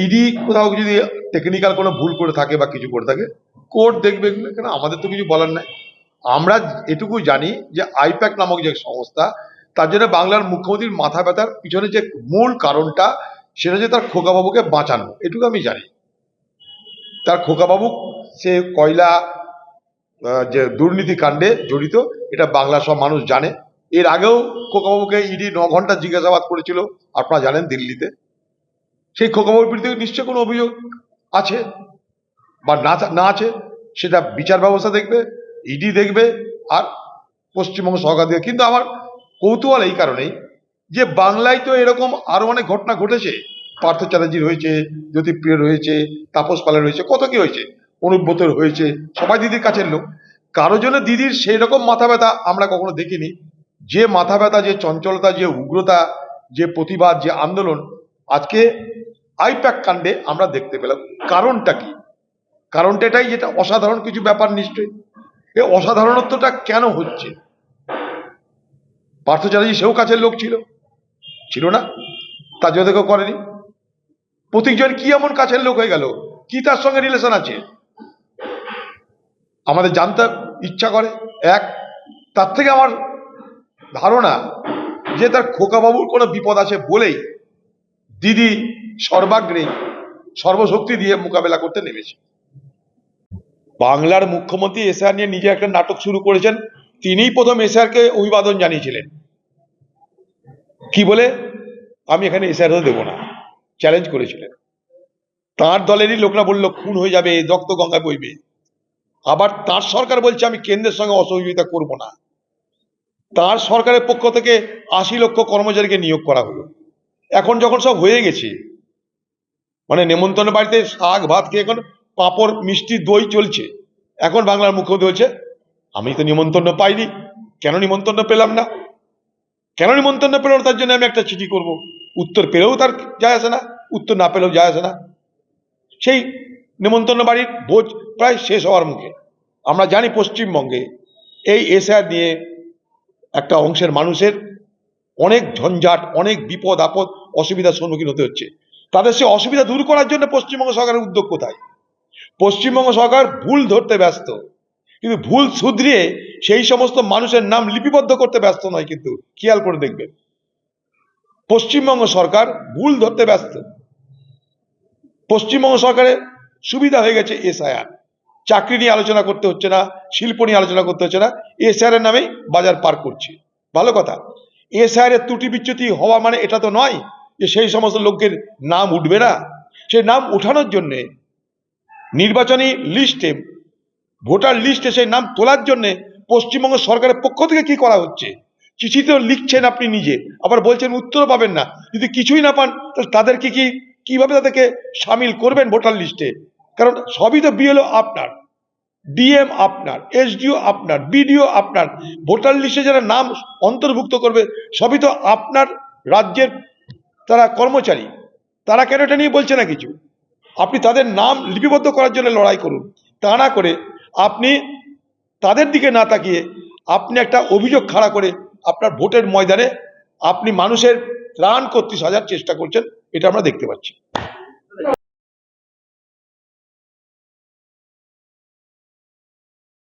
ED কোথাও যদি technical কোনো ভুল করে থাকে বা কিছু করে থাকে, কোর্ট দেখবে এগুলো, কেন আমাদের তো কিছু বলার নাই। আমরা এটুকু জানি যে আইপ্যাক নামক যে সংস্থা, তার জন্য বাংলার মুখ্যমন্ত্রীর মাথা ব্যথার পিছনে যে মূল কারণটা, সেটা হচ্ছে তার খোকাবাবুকে বাঁচানো। এটুকু আমি জানি। তার খোকাবাবু সে কয়লা যে দুর্নীতি কাণ্ডে জড়িত, এটা বাংলার সব মানুষ জানে। এর আগেও খোকাবাবুকে ইডি 9 ঘন্টা জিজ্ঞাসাবাদ করেছিল, আপনারা জানেন, দিল্লিতে। সেই খোকাবাবুর বিরুদ্ধে নিশ্চয় কোনো অভিযোগ আছে বা না আছে, সেটা বিচার ব্যবস্থা দেখবে, ইডি দেখবে, আর পশ্চিমবঙ্গ সরকার দেখবে। কিন্তু আমার কৌতূহল এই কারণেই যে বাংলায় তো এরকম আরো অনেক ঘটনা ঘটেছে। পার্থ চ্যাটার্জির হয়েছে, জ্যোতিপ্রিয়র হয়েছে, তাপস পালের হয়েছে, কত কি হয়েছে, অনুব্রতর হয়েছে, সবাই দিদির কাছের লোক। কারো জন্য দিদির সেই রকম মাথা ব্যথা আমরা কখনো দেখিনি। যে মাথা ব্যথা, যে চঞ্চলতা, যে উগ্রতা, যে প্রতিবাদ, যে আন্দোলন আজকে আইপ্যাক কাণ্ডে আমরা দেখতে পেলাম। কারণটা কি? কারণটা এটাই, যেটা অসাধারণ কিছু ব্যাপার নিশ্চয়ই। এই অসাধারণত্বটা কেন হচ্ছে? পার্থ চ্যাটার্জি সেও কাছের লোক ছিল না? তার জন্য কেউ করেনি। প্রতীকজন কি এমন কাছের লোক হয়ে গেল? কি তার সঙ্গে রিলেশন আছে আমাদের জানতে ইচ্ছা করে। এক, তার থেকে আমার ধারণা যে তার খোকাবাবুর কোনো বিপদ আছে বলেই দিদি সর্বাগ্রে সর্বশক্তি দিয়ে মোকাবেলা করতে নেমেছে। বাংলার মুখ্যমন্ত্রী এসআর নিয়ে নিজে একটা নাটক শুরু করেছেন। তিনিই প্রথম এসআরকে অভিবাদন জানিয়েছিলেন, কি বলে? আমি এখানে এসআর হতে দেবো না, চ্যালেঞ্জ করেছিলেন। তার দলেরই লোকরা বলল খুন হয়ে যাবে, রক্ত গঙ্গায় বইবে। আবার তার সরকার বলছে আমি কেন্দ্রের সঙ্গে অসহযোগিতা করব না। তার সরকারের পক্ষ থেকে 80 লক্ষ কর্মচারীকে নিয়োগ করা হলো। এখন যখন সব হয়ে গেছে, মানে নেমন্তন্ন বাড়িতে শাক ভাত খেয়ে এখন পাঁপড় মিষ্টি দই চলছে, এখন বাংলার মুখ্যমন্ত্রী বলছে আমি তো নিমন্ত্রণ পাইনি, কেন নিমন্ত্রণ পেলাম না, কেন নিমন্ত্রণ পেলাম তার জন্য আমি একটা চিঠি করব। উত্তর পেলেও তার যায় আসে না, উত্তর না পেলেও যায় আসে না। সেই নিমন্ত্রণ বাড়ির ভোজ প্রায় শেষ হওয়ার মুখে। আমরা জানি পশ্চিমবঙ্গে এই এসআর নিয়ে একটা অংশের মানুষের অনেক ঝঞ্ঝাট, অনেক বিপদ আপদ, অসুবিধার সম্মুখীন হতে হচ্ছে। তাদের সে অসুবিধা দূর করার জন্য পশ্চিমবঙ্গ সরকারের উদ্যোগ কোথায়? পশ্চিমবঙ্গ সরকার ভুল ধরতে ব্যস্ত, কিন্তু ভুল শুধরিয়ে সেই সমস্ত মানুষের নাম লিপিবদ্ধ করতে ব্যস্ত নয়। কিন্তু খেয়াল করে দেখবেন, পশ্চিমবঙ্গ সরকার ভুল ধরতে ব্যস্ত। পশ্চিমবঙ্গ সরকারের সুবিধা হয়ে গেছে এসআইআর, চাকরি নিয়ে আলোচনা করতে হচ্ছে না, শিল্প নিয়ে আলোচনা করতে হচ্ছে না, এসআইআর এর নামে বাজার পার করছে। ভালো কথা। এসআইআর এর ত্রুটি বিচ্যুতি হওয়া মানে এটা তো নয় যে সেই সমস্ত লোকের নাম উঠবে না। সেই নাম উঠানোর জন্যে নির্বাচনী লিস্টে, ভোটার লিস্টে সেই নাম তোলার জন্য পশ্চিমবঙ্গ সরকারের পক্ষ থেকে কি করা হচ্ছে? চিঠিতেও লিখছেন আপনি নিজে, আবার বলছেন উত্তর পাবেন না। যদি কিছুই না পান তাহলে তাদেরকে কিভাবে তাদেরকে সামিল করবেন ভোটার লিস্টে? কারণ সবই তো বিএলও আপনার, ডিএম আপনার, এসডিও আপনার, বিডিও আপনার। ভোটার লিস্টে যারা নাম অন্তর্ভুক্ত করবে সবই তো আপনার রাজ্যের তারা কর্মচারী। তারা কেন এটা নিয়ে বলছে না কিছু? আপনি তাদের নাম লিপিবদ্ধ করার জন্য লড়াই করুন। তা না করে আপনি তাদের দিকে না তাকিয়ে আপনি একটা অভিযোগ খাড়া করে আপনার ভোটের ময়দানে আপনি মানুষের ত্রাণ করতে সাজার চেষ্টা করছেন, এটা আমরা দেখতে পাচ্ছি।